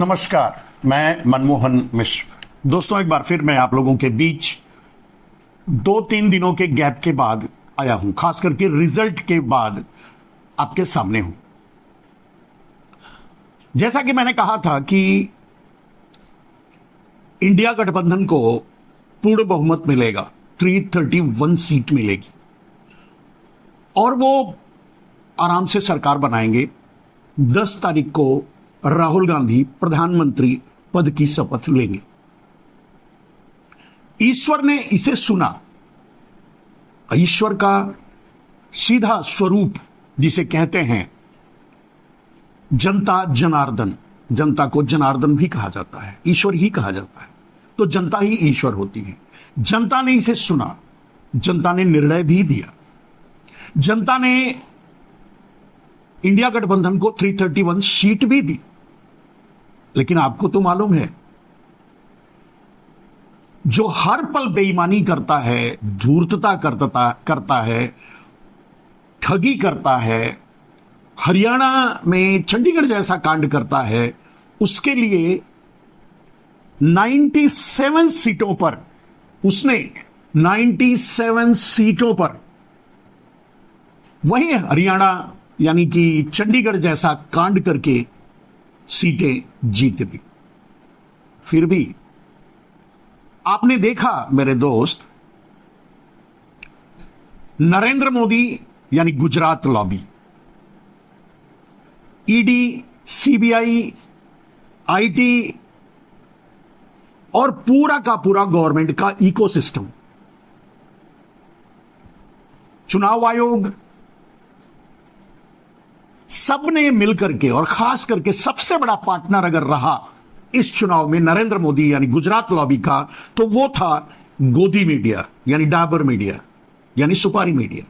नमस्कार, मैं मनमोहन मिश्र। दोस्तों, एक बार फिर मैं आप लोगों के बीच 2-3 दिनों के गैप के बाद आया हूं, खास करके रिजल्ट के बाद आपके सामने हूं। जैसा कि मैंने कहा था कि इंडिया गठबंधन को पूर्ण बहुमत मिलेगा, 331 सीट मिलेगी और वो आराम से सरकार बनाएंगे। 10 तारीख को राहुल गांधी प्रधानमंत्री पद की शपथ लेंगे। ईश्वर ने इसे सुना। ईश्वर का सीधा स्वरूप जिसे कहते हैं जनता जनार्दन, जनता को जनार्दन भी कहा जाता है, ईश्वर ही कहा जाता है, तो जनता ही ईश्वर होती है। जनता ने इसे सुना, जनता ने निर्णय भी दिया। जनता ने इंडिया गठबंधन को 331 सीट भी दी। लेकिन आपको तो मालूम है, जो हर पल बेईमानी करता है, धूर्तता करता है, ठगी करता है, हरियाणा में चंडीगढ़ जैसा कांड करता है, उसके लिए 97 सीटों पर, उसने 97 सीटों पर वही हरियाणा यानी कि चंडीगढ़ जैसा कांड करके सीटें जीत दी। फिर भी आपने देखा मेरे दोस्त, नरेंद्र मोदी यानी Gujarat lobby, ED, CBI, IT और पूरा का पूरा गवर्नमेंट का इकोसिस्टम, चुनाव आयोग, सबने मिलकर के, और खास करके सबसे बड़ा पार्टनर अगर रहा इस चुनाव में नरेंद्र मोदी यानी गुजरात लॉबी का, तो वो था गोदी मीडिया यानी डाबर मीडिया यानी सुपारी मीडिया।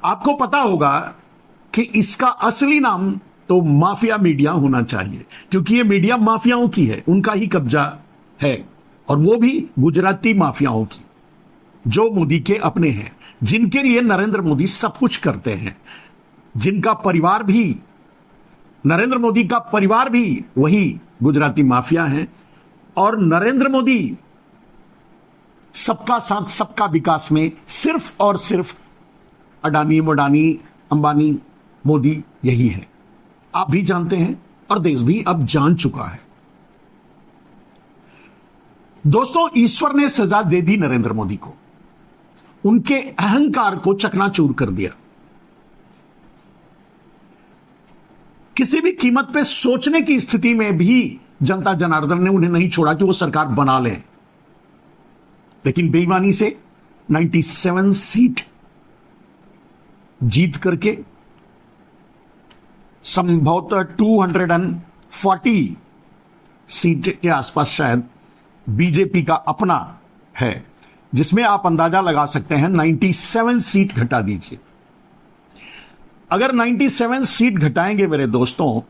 आपको पता होगा कि इसका असली नाम तो माफिया मीडिया होना चाहिए, क्योंकि ये मीडिया माफियाओं की है, उनका ही कब्जा है, और वो भी गुजराती माफियाओं की, जो मोदी के अपने हैं, जिनके लिए नरेंद्र मोदी सब कुछ करते हैं, जिनका परिवार भी, नरेंद्र मोदी का परिवार भी वही गुजराती माफिया है। और नरेंद्र मोदी सबका साथ सबका विकास में सिर्फ और सिर्फ अडानी, मोडानी, अंबानी, मोदी यही है। आप भी जानते हैं और देश भी अब जान चुका है। दोस्तों, ईश्वर ने सजा दे दी नरेंद्र मोदी को, उनके अहंकार को चकनाचूर कर दिया। किसी भी कीमत पे सोचने की स्थिति में भी जनता जनार्दन ने उन्हें नहीं छोड़ा कि वो सरकार बना लें। लेकिन बेईमानी से 97 सीट जीत करके संभवतः 240 सीट के आसपास शायद बीजेपी का अपना है, जिसमें आप अंदाजा लगा सकते हैं 97 सीट घटा दीजिए। अगर 97 सीट घटाएंगे मेरे दोस्तों,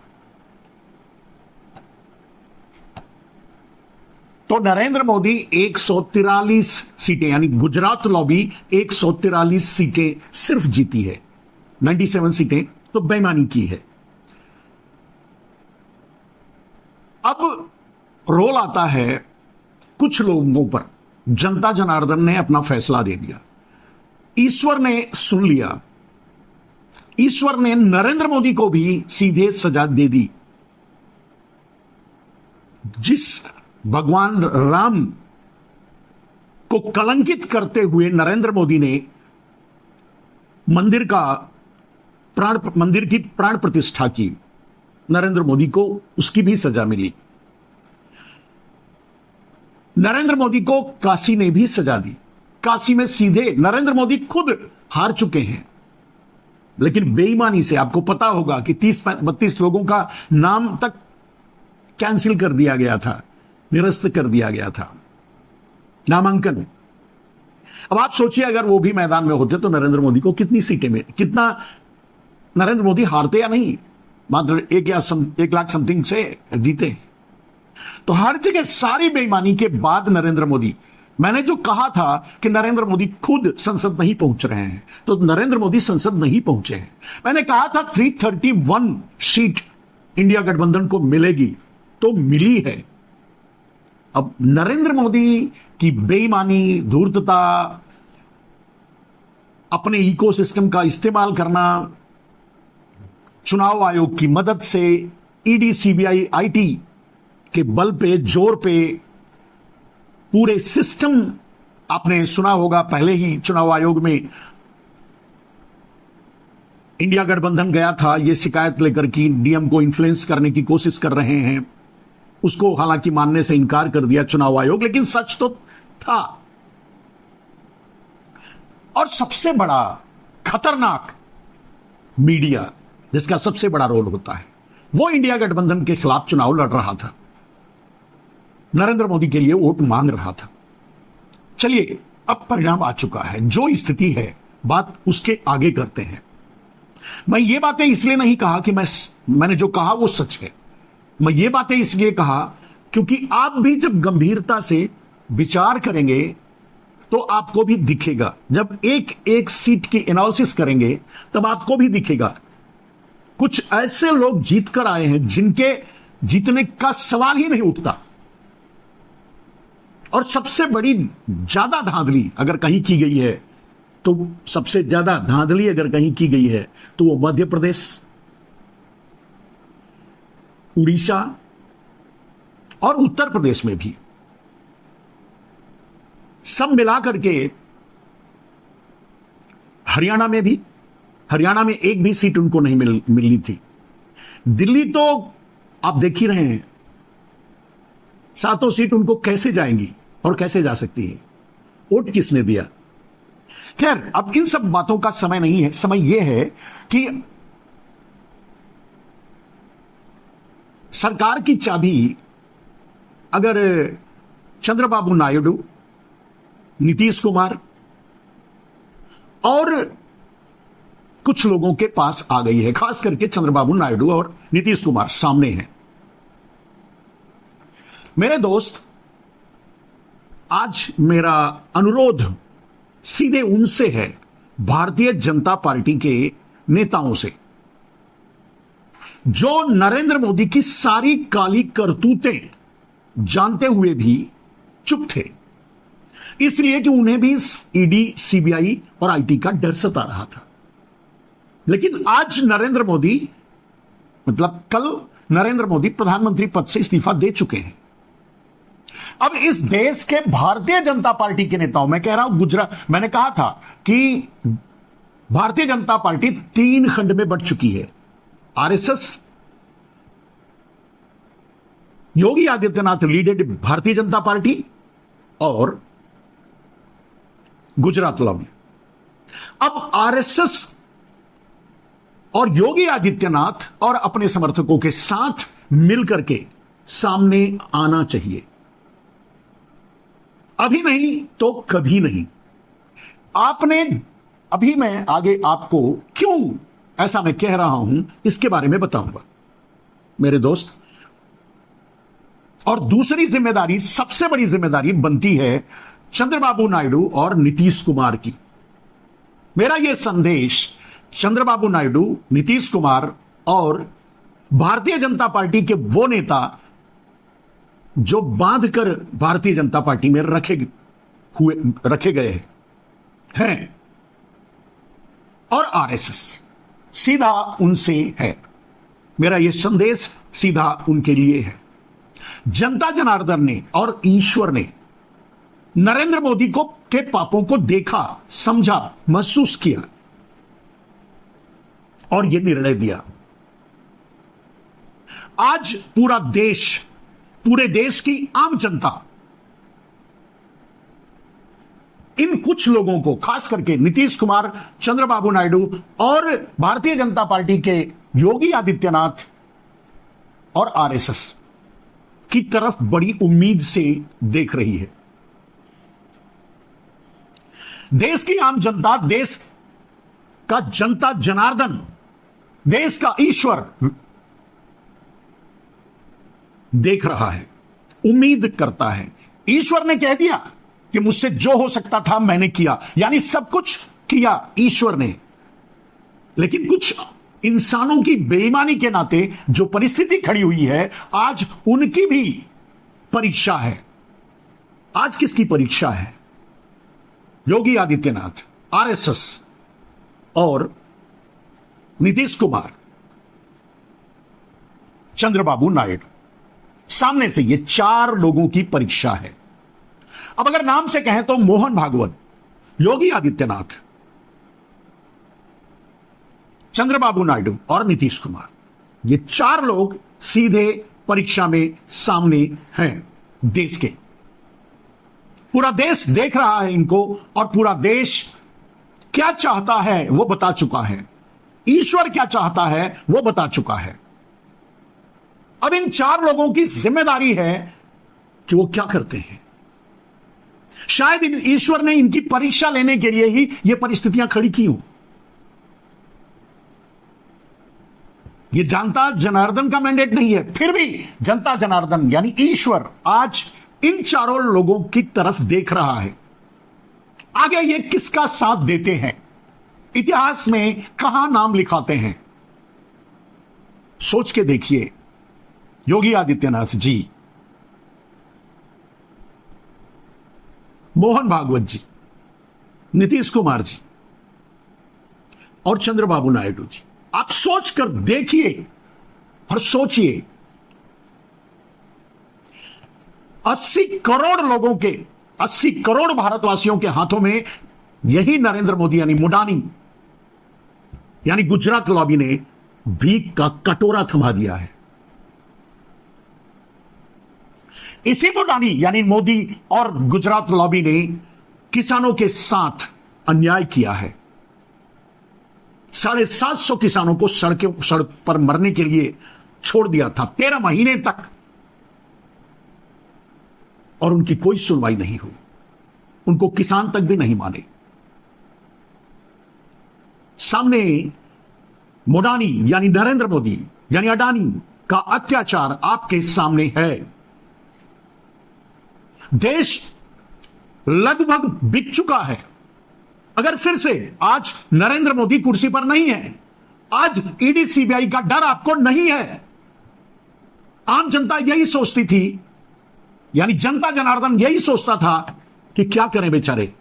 तो नरेंद्र मोदी 143 सीटें यानी गुजरात लॉबी 143 सीटें सिर्फ जीती है। 97 सीटें तो बेईमानी की है। अब रोल आता है कुछ लोगों पर। जनता जनार्दन ने अपना फैसला दे दिया, ईश्वर ने सुन लिया, ईश्वर ने नरेंद्र मोदी को भी सीधे सजा दे दी। जिस भगवान राम को कलंकित करते हुए नरेंद्र मोदी ने मंदिर की प्राण प्रतिष्ठा की, नरेंद्र मोदी को उसकी भी सजा मिली। नरेंद्र मोदी को काशी ने भी सजा दी। काशी में सीधे नरेंद्र मोदी खुद हार चुके हैं, लेकिन बेईमानी से आपको पता होगा कि 30-32 लोगों का नाम तक कैंसिल कर दिया गया था, निरस्त कर दिया गया था नामांकन। अब आप सोचिए, अगर वो भी मैदान में होते तो नरेंद्र मोदी को कितनी सीटें में, कितना नरेंद्र मोदी हारते या नहीं, मात्र 1 लाख समथिंग से जीते। तो हर जगह सारी बेईमानी के बाद नरेंद्र मोदी, मैंने जो कहा था कि नरेंद्र मोदी खुद संसद नहीं पहुंच रहे हैं, तो नरेंद्र मोदी संसद नहीं पहुंचे हैं। मैंने कहा था 331 सीट इंडिया गठबंधन को मिलेगी, तो मिली है। अब नरेंद्र मोदी की बेईमानी, धूर्तता, अपने इकोसिस्टम का इस्तेमाल करना, चुनाव आयोग की मदद से, ईडी, सीबीआई, आईटी के बल पे, जोर पे, पूरे सिस्टम, आपने सुना होगा पहले ही चुनाव आयोग में इंडिया गठबंधन गया था यह शिकायत लेकर कि डीएम को इन्फ्लुएंस करने की कोशिश कर रहे हैं। उसको हालांकि मानने से इनकार कर दिया चुनाव आयोग, लेकिन सच तो था। और सबसे बड़ा खतरनाक मीडिया, जिसका सबसे बड़ा रोल होता है, वो इंडिया गठबंधन के खिलाफ चुनाव लड़ रहा था, नरेंद्र मोदी के लिए वोट मांग रहा था। चलिए, अब परिणाम आ चुका है, जो स्थिति है बात उसके आगे करते हैं। मैं ये बातें इसलिए नहीं कहा कि मैंने जो कहा वो सच है। मैं ये बातें इसलिए कहा क्योंकि आप भी जब गंभीरता से विचार करेंगे तो आपको भी दिखेगा। जब एक एक सीट की एनालिसिस करेंगे तब आपको भी दिखेगा कुछ ऐसे लोग जीत कर आए हैं जिनके जीतने का सवाल ही नहीं उठता। और सबसे बड़ी ज्यादा धांधली अगर कहीं की गई है, तो सबसे ज्यादा धांधली अगर कहीं की गई है तो वो मध्य प्रदेश, उड़ीसा और उत्तर प्रदेश में भी, सब मिलाकर के हरियाणा में भी, हरियाणा में एक भी सीट उनको नहीं मिलनी थी। दिल्ली तो आप देख ही रहे हैं, 7 सीट उनको कैसे जाएंगी और कैसे जा सकती है, वोट किसने दिया। खैर, अब इन सब बातों का समय नहीं है। समय यह है कि सरकार की चाबी अगर चंद्रबाबू नायडू, नीतीश कुमार और कुछ लोगों के पास आ गई है, खास करके चंद्रबाबू नायडू और नीतीश कुमार सामने हैं। मेरे दोस्त, आज मेरा अनुरोध सीधे उनसे है, भारतीय जनता पार्टी के नेताओं से, जो नरेंद्र मोदी की सारी काली करतूतें जानते हुए भी चुप थे, इसलिए कि उन्हें भी ईडी, सीबीआई और आईटी का डर सता रहा था। लेकिन आज नरेंद्र मोदी, मतलब कल नरेंद्र मोदी प्रधानमंत्री पद से इस्तीफा दे चुके हैं। अब इस देश के भारतीय जनता पार्टी के नेताओं, मैं कह रहा हूं गुजरात, मैंने कहा था कि भारतीय जनता पार्टी 3 खंड में बंट चुकी है। RSS, Yogi Adityanath leaded Bharatiya Janata party और गुजरात लॉबी। अब आरएसएस और योगी आदित्यनाथ और अपने समर्थकों के साथ मिलकर के सामने आना चाहिए। अभी नहीं तो कभी नहीं। आपने, अभी मैं आगे आपको क्यों ऐसा मैं कह रहा हूं इसके बारे में बताऊंगा मेरे दोस्त। और दूसरी जिम्मेदारी, सबसे बड़ी जिम्मेदारी बनती है चंद्रबाबू नायडू और नीतीश कुमार की। मेरा यह संदेश चंद्रबाबू नायडू, नीतीश कुमार और भारतीय जनता पार्टी के वो नेता जो बांध कर भारतीय जनता पार्टी में रखे गए हैं और आरएसएस, सीधा उनसे है। मेरा यह संदेश सीधा उनके लिए है। जनता जनार्दन ने और ईश्वर ने नरेंद्र मोदी के पापों को देखा, समझा, महसूस किया और यह निर्णय दिया। आज पूरा देश, पूरे देश की आम जनता इन कुछ लोगों को, खास करके नीतीश कुमार, चंद्रबाबू नायडू और भारतीय जनता पार्टी के योगी आदित्यनाथ और आरएसएस की तरफ बड़ी उम्मीद से देख रही है। देश की आम जनता, देश का जनता जनार्दन, देश का ईश्वर देख रहा है, उम्मीद करता है। ईश्वर ने कह दिया कि मुझसे जो हो सकता था मैंने किया, यानी सब कुछ किया ईश्वर ने। लेकिन कुछ इंसानों की बेईमानी के नाते जो परिस्थिति खड़ी हुई है, आज उनकी भी परीक्षा है। आज किसकी परीक्षा है? योगी आदित्यनाथ, आरएसएस और नीतीश कुमार, चंद्रबाबू नायडू, सामने से ये चार लोगों की परीक्षा है। अब अगर नाम से कहें तो मोहन भागवत, योगी आदित्यनाथ, चंद्रबाबू नायडू और नीतीश कुमार, ये चार लोग सीधे परीक्षा में सामने हैं देश के। पूरा देश देख रहा है इनको और पूरा देश क्या चाहता है वो बता चुका है, ईश्वर क्या चाहता है वो बता चुका है। अब इन चार लोगों की जिम्मेदारी है कि वो क्या करते हैं। शायद ईश्वर ने इनकी परीक्षा लेने के लिए ही ये परिस्थितियां खड़ी की हों। ये जनता जनार्दन का मैंडेट नहीं है, फिर भी जनता जनार्दन यानी ईश्वर आज इन चारों लोगों की तरफ देख रहा है। आगे ये किसका साथ देते हैं, इतिहास में कहां नाम लिखाते हैं, सोच के देखिए। योगी आदित्यनाथ जी, मोहन भागवत जी, नीतीश कुमार जी और चंद्रबाबू नायडू जी, आप सोच कर देखिए और सोचिए। 80 करोड़ लोगों के, 80 करोड़ भारतवासियों के हाथों में यही नरेंद्र मोदी यानी मुडानी यानी गुजरात लॉबी ने भीख का कटोरा थमा दिया है। इसी मुडानी यानी मोदी और गुजरात लॉबी ने किसानों के साथ अन्याय किया है। 750 किसानों को सड़क पर मरने के लिए छोड़ दिया था 13 महीने तक, और उनकी कोई सुनवाई नहीं हुई। उनको किसान तक भी नहीं माने। सामने मुडानी यानी नरेंद्र मोदी यानी अडानी का अत्याचार आपके सामने है। देश लगभग बिक चुका है। अगर फिर से आज नरेंद्र मोदी कुर्सी पर नहीं है, आज ईडी सीबीआई का डर आपको नहीं है। आम जनता यही सोचती थी, यानी जनता जनार्दन यही सोचता था कि क्या करें बेचारे,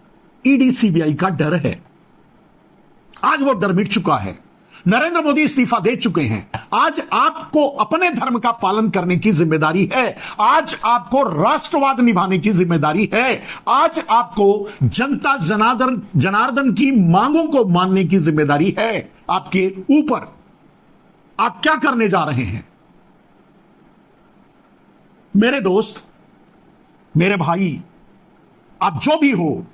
ईडी सीबीआई का डर है। आज वो डर मिट चुका है। नरेंद्र मोदी इस्तीफा दे चुके हैं। आज आपको अपने धर्म का पालन करने की जिम्मेदारी है। आज आपको राष्ट्रवाद निभाने की जिम्मेदारी है। आज आपको जनता जनार्दन की मांगों को मानने की जिम्मेदारी है आपके ऊपर। आप क्या करने जा रहे हैं? मेरे दोस्त, मेरे भाई, आप जो भी हो,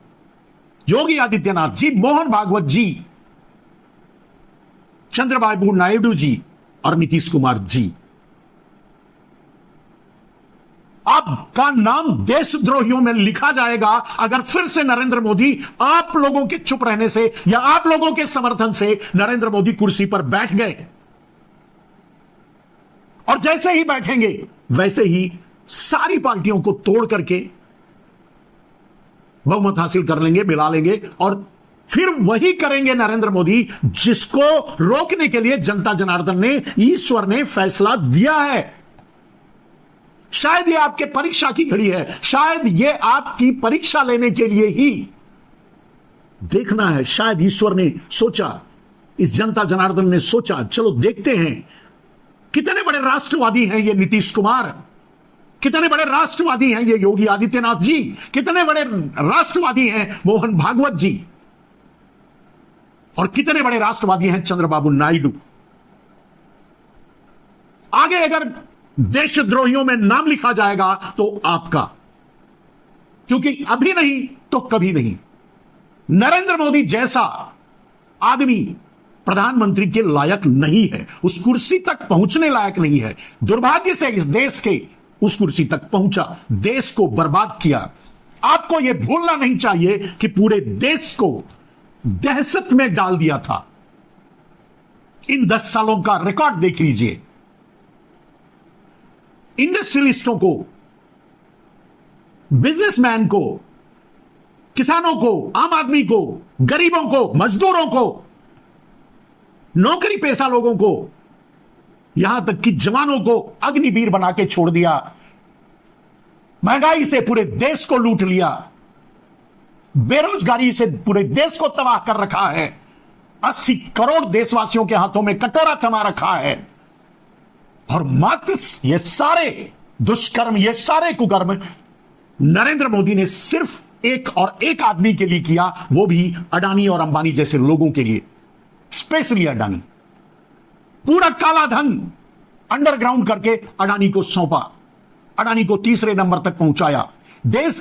योगी आदित्यनाथ जी, मोहन भागवत जी, चंद्रबाबू नायडू जी और नीतीश कुमार जी, आपका नाम देशद्रोहियों में लिखा जाएगा अगर फिर से नरेंद्र मोदी आप लोगों के चुप रहने से या आप लोगों के समर्थन से नरेंद्र मोदी कुर्सी पर बैठ गए। और जैसे ही बैठेंगे वैसे ही सारी पार्टियों को तोड़ करके बहुमत हासिल कर लेंगे, मिला लेंगे और फिर वही करेंगे नरेंद्र मोदी जिसको रोकने के लिए जनता जनार्दन ने, ईश्वर ने फैसला दिया है। शायद ये आपके परीक्षा की घड़ी है। शायद ये आपकी परीक्षा लेने के लिए ही देखना है। शायद ईश्वर ने सोचा, इस जनता जनार्दन ने सोचा, चलो देखते हैं कितने बड़े राष्ट्रवादी हैं ये नीतीश कुमार, कितने बड़े राष्ट्रवादी हैं ये योगी आदित्यनाथ जी, कितने बड़े राष्ट्रवादी हैं मोहन भागवत जी, और कितने बड़े राष्ट्रवादी हैं चंद्रबाबू नायडू। आगे अगर देशद्रोहियों में नाम लिखा जाएगा तो आपका, क्योंकि अभी नहीं तो कभी नहीं। नरेंद्र मोदी जैसा आदमी प्रधानमंत्री के लायक नहीं है, उस कुर्सी तक पहुंचने लायक नहीं है। दुर्भाग्य से इस देश के उस कुर्सी तक पहुंचा, देश को बर्बाद किया। आपको यह भूलना नहीं चाहिए कि पूरे देश को दहशत में डाल दिया था। इन 10 सालों का रिकॉर्ड देख लीजिए। इंडस्ट्रियलिस्टों को, बिजनेसमैन को, किसानों को, आम आदमी को, गरीबों को, मजदूरों को नौकरी पेशा लोगों को, यहां तक कि जवानों को अग्निवीर बना के छोड़ दिया, महंगाई से पूरे देश को लूट लिया, बेरोजगारी से पूरे देश को तबाह कर रखा है, 80 करोड़ देशवासियों के हाथों में कटोरा थमा रखा है। और मात्र ये सारे दुष्कर्म, ये सारे कुकर्म नरेंद्र मोदी ने सिर्फ एक और एक आदमी के लिए किया, वो भी अडानी और अंबानी जैसे लोगों के लिए, स्पेशली अडानी। पूरा काला धन अंडरग्राउंड करके अडानी को सौंपा, अडानी को तीसरे नंबर तक पहुंचाया, देश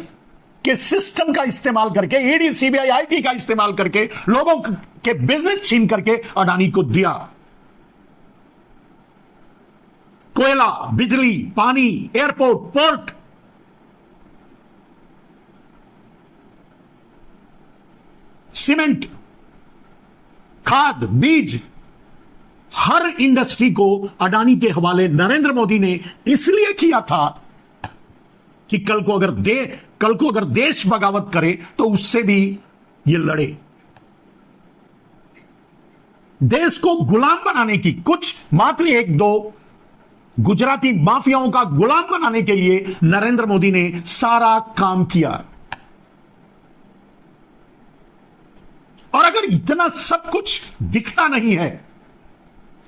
के सिस्टम का इस्तेमाल करके, ईडी सीबीआई आईटी का इस्तेमाल करके लोगों के बिजनेस छीन करके अडानी को दिया। कोयला, बिजली, पानी, एयरपोर्ट, पोर्ट, सीमेंट, खाद, बीज, हर इंडस्ट्री को अडानी के हवाले नरेंद्र मोदी ने इसलिए किया था कि कल को अगर देश बगावत करे तो उससे भी ये लड़े। देश को गुलाम बनाने की, कुछ मात्र एक दो गुजराती माफियाओं का गुलाम बनाने के लिए नरेंद्र मोदी ने सारा काम किया। और अगर इतना सब कुछ दिखता नहीं है,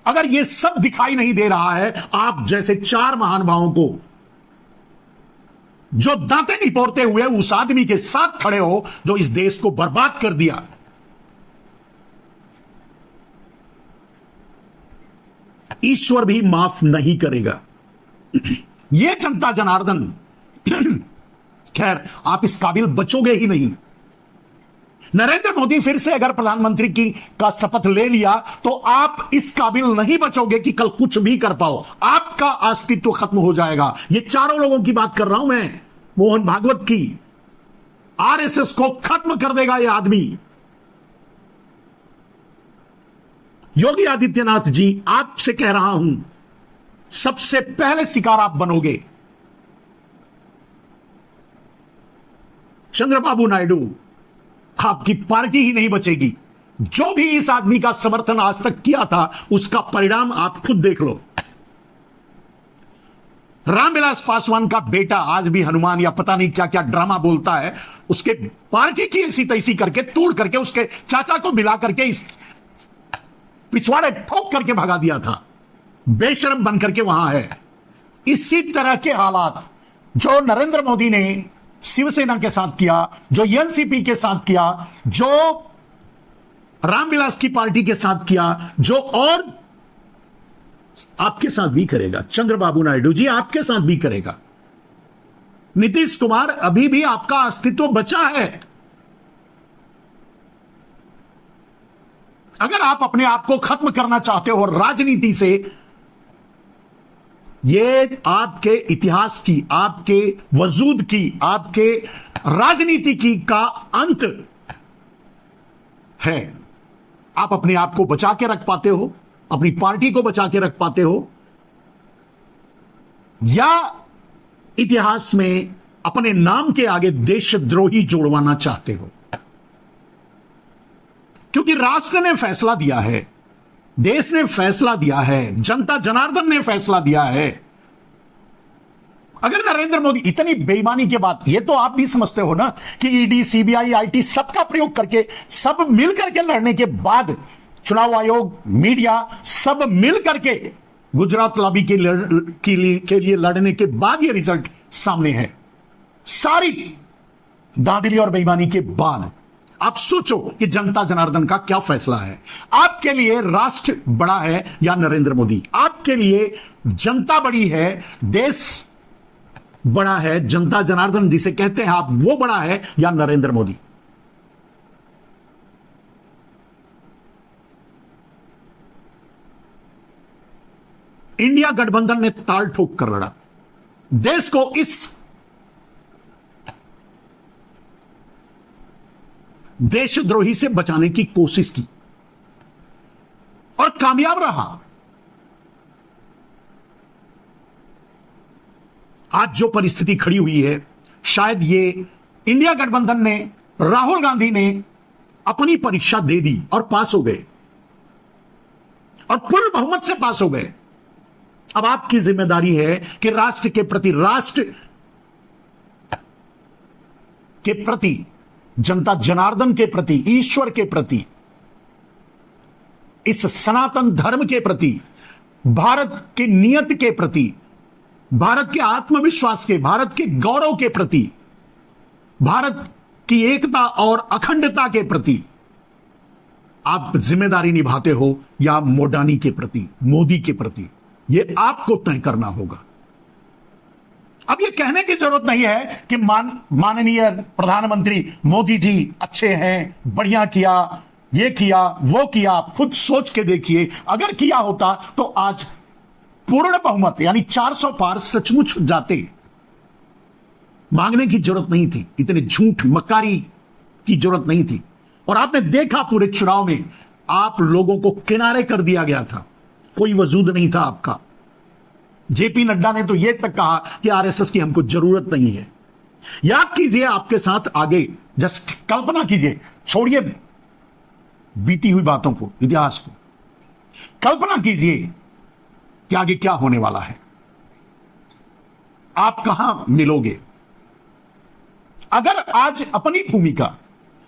अगर ये सब दिखाई नहीं दे रहा है आप जैसे चार महानुभावों को, जो दांते निपोरते हुए उस आदमी के साथ खड़े हो जो इस देश को बर्बाद कर दिया, ईश्वर भी माफ नहीं करेगा। ये जनता जनार्दन, खैर आप इस काबिल बचोगे ही नहीं। नरेंद्र मोदी फिर से अगर प्रधानमंत्री का शपथ ले लिया तो आप इस काबिल नहीं बचोगे कि कल कुछ भी कर पाओ, आपका अस्तित्व खत्म हो जाएगा। ये चारों लोगों की बात कर रहा हूं मैं, मोहन भागवत की। आरएसएस को खत्म कर देगा यह आदमी। योगी आदित्यनाथ जी, आपसे कह रहा हूं, सबसे पहले शिकार आप बनोगे। चंद्रबाबू नायडू, आपकी पार्टी ही नहीं बचेगी। जो भी इस आदमी का समर्थन आज तक किया था उसका परिणाम आप खुद देख लो। रामविलास पासवान का बेटा आज भी हनुमान या पता नहीं क्या क्या ड्रामा बोलता है, उसके पार्टी की ऐसी तैसी करके तोड़ करके उसके चाचा को मिला करके इस पिछवाड़े ठोक करके भगा दिया था, बेशरम बन करके वहां है। इसी तरह के हालात जो नरेंद्र मोदी ने शिवसेना के साथ किया, जो एनसीपी के साथ किया, जो रामविलास की पार्टी के साथ किया, जो और आपके साथ भी करेगा। चंद्रबाबू नायडू जी आपके साथ भी करेगा। नीतीश कुमार, अभी भी आपका अस्तित्व बचा है। अगर आप अपने आप को खत्म करना चाहते हो राजनीति से, ये आपके इतिहास की, आपके वजूद की, आपके राजनीति की का अंत है। आप अपने आप को बचा के रख पाते हो, अपनी पार्टी को बचा के रख पाते हो, या इतिहास में अपने नाम के आगे देशद्रोही जोड़वाना चाहते हो। क्योंकि राष्ट्र ने फैसला दिया है, देश ने फैसला दिया है, जनता जनार्दन ने फैसला दिया है। अगर नरेंद्र मोदी, इतनी बेईमानी के बाद, ये तो आप भी समझते हो ना कि ईडी सीबीआई आईटी सबका प्रयोग करके, सब मिल करके लड़ने के बाद, चुनाव आयोग, मीडिया सब मिल करके गुजरात लॉबी के लिए लड़ने के बाद ये रिजल्ट सामने है। सारी दांधली और बेईमानी के बाद आप सोचो कि जनता जनार्दन का क्या फैसला है। आपके लिए राष्ट्र बड़ा है या नरेंद्र मोदी? आपके लिए जनता बड़ी है, देश बड़ा है, जनता जनार्दन जिसे कहते हैं आप, वो बड़ा है या नरेंद्र मोदी? इंडिया गठबंधन ने ताल ठोक कर लड़ा, देश को इस देशद्रोही से बचाने की कोशिश की और कामयाब रहा। आज जो परिस्थिति खड़ी हुई है, शायद ये इंडिया गठबंधन ने, राहुल गांधी ने अपनी परीक्षा दे दी और पास हो गए। और पूर्ण बहुमत से पास हो गए। अब आपकी जिम्मेदारी है कि राष्ट्र के प्रति, जनता जनार्दन के प्रति, ईश्वर के प्रति, इस सनातन धर्म के प्रति, भारत की नियत के प्रति, भारत के आत्मविश्वास के, भारत के गौरव के प्रति, भारत की एकता और अखंडता के प्रति आप जिम्मेदारी निभाते हो या मोडानी के प्रति, मोदी के प्रति, यह आपको तय करना होगा। अब यह कहने की जरूरत नहीं है कि माननीय प्रधानमंत्री मोदी जी अच्छे हैं, बढ़िया किया, ये किया, वो किया। खुद सोच के देखिए, अगर किया होता तो आज पूर्ण बहुमत यानी 400 पार सचमुच जाते। मांगने की जरूरत नहीं थी, इतने झूठ मक्कारी की जरूरत नहीं थी। और आपने देखा पूरे चुनाव में आप लोगों को किनारे कर दिया गया था, कोई वजूद नहीं था आपका। जेपी नड्डा ने तो यह तक कहा कि आरएसएस की हमको जरूरत नहीं है। याद कीजिए आपके साथ आगे, जस्ट कल्पना कीजिए, छोड़िए बीती हुई बातों को, इतिहास को, कल्पना कीजिए कि आगे क्या होने वाला है। आप कहां मिलोगे? अगर आज अपनी भूमिका,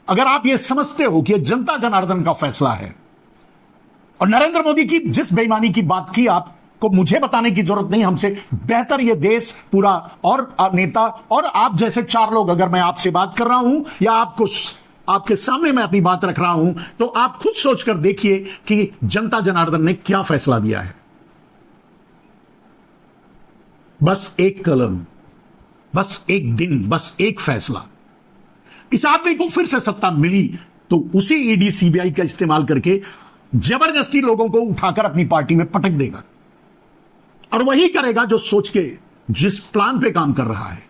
अगर आप यह समझते हो कि यह जनता जनार्दन का फैसला है और नरेंद्र मोदी की जिस बेईमानी की बात की आपको मुझे बताने की जरूरत नहीं, हमसे बेहतर यह देश पूरा और नेता और आप जैसे 4 लोग, अगर मैं आपसे बात कर रहा हूं या आपके सामने मैं अपनी बात रख रहा हूं, तो आप खुद सोचकर देखिए कि जनता जनार्दन ने क्या फैसला दिया है। बस एक कलम, बस एक दिन, बस एक फैसला। इस आदमी को फिर से सत्ता मिली तो उसी ईडी सीबीआई का इस्तेमाल करके जबरदस्ती लोगों को उठाकर अपनी पार्टी में पटक देगा और वही करेगा जो सोच के, जिस प्लान पे काम कर रहा है।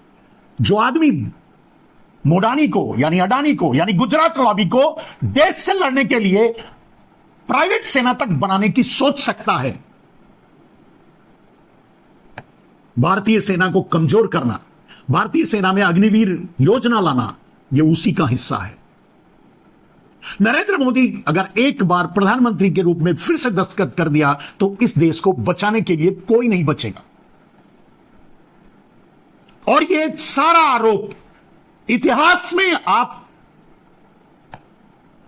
जो आदमी मोडानी को यानी अडानी को यानी गुजरात लॉबी को देश से लड़ने के लिए प्राइवेट सेना तक बनाने की सोच सकता है, भारतीय सेना को कमजोर करना, भारतीय सेना में अग्निवीर योजना लाना, यह उसी का हिस्सा है। नरेंद्र मोदी अगर एक बार प्रधानमंत्री के रूप में फिर से दस्तखत कर दिया तो इस देश को बचाने के लिए कोई नहीं बचेगा। और यह सारा आरोप इतिहास में आप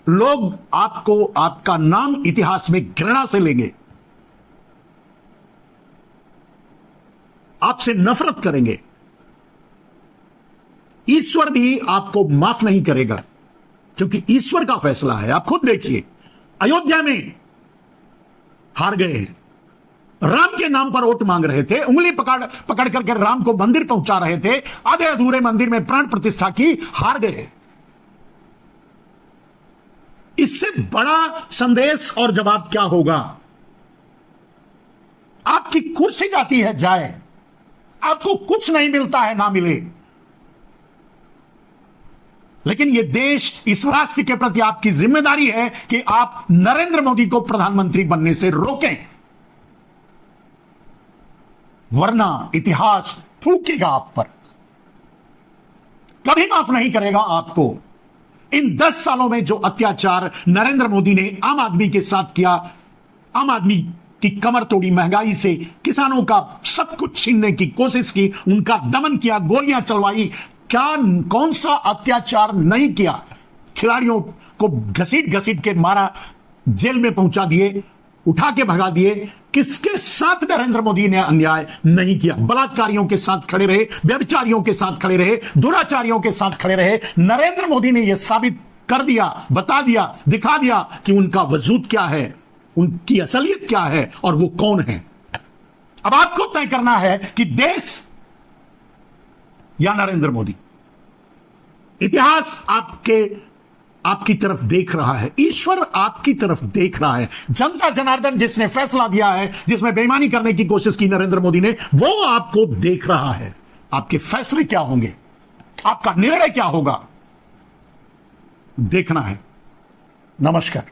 लोग, आपको, आपका नाम इतिहास में घृणा से लेंगे, आपसे नफरत करेंगे। ईश्वर भी आपको माफ नहीं करेगा क्योंकि ईश्वर का फैसला है। आप खुद देखिए, अयोध्या में हार गए हैं, राम के नाम पर वोट मांग रहे थे, उंगली पकड़ करके राम को मंदिर पहुंचा रहे थे, आधे अधूरे मंदिर में प्राण प्रतिष्ठा की, हार गए। इससे बड़ा संदेश और जवाब क्या होगा? आपकी कुर्सी जाती है जाए, आपको कुछ नहीं मिलता है ना मिले, लेकिन यह देश, इस राष्ट्र के प्रति आपकी जिम्मेदारी है कि आप नरेंद्र मोदी को प्रधानमंत्री बनने से रोकें, वरना इतिहास थूकेगा आप पर, कभी माफ नहीं करेगा आपको। इन 10 सालों में जो अत्याचार नरेंद्र मोदी ने आम आदमी के साथ किया, आम आदमी की कमर तोड़ी, महंगाई से किसानों का सब कुछ छीनने की कोशिश की, उनका दमन किया, गोलियां चलवाई, क्या कौन सा अत्याचार नहीं किया? खिलाड़ियों को घसीट घसीट के मारा, जेल में पहुंचा दिए, उठा के भगा दिए। किसके साथ नरेंद्र मोदी ने अन्याय नहीं किया? बलात्कारियों के साथ खड़े रहे, व्यभिचारियों के साथ खड़े रहे, दुराचारियों के साथ खड़े रहे। नरेंद्र मोदी ने यह साबित कर दिया, बता दिया, दिखा दिया कि उनका वजूद क्या है, उनकी असलियत क्या है और वो कौन है। अब आपको तय करना है कि देश या नरेंद्र मोदी। इतिहास आपकी तरफ देख रहा है, ईश्वर आपकी तरफ देख रहा है, जनता जनार्दन जिसने फैसला दिया है, जिसमें बेईमानी करने की कोशिश की नरेंद्र मोदी ने, वो आपको देख रहा है। आपके फैसले क्या होंगे, आपका निर्णय क्या होगा, देखना है। नमस्कार।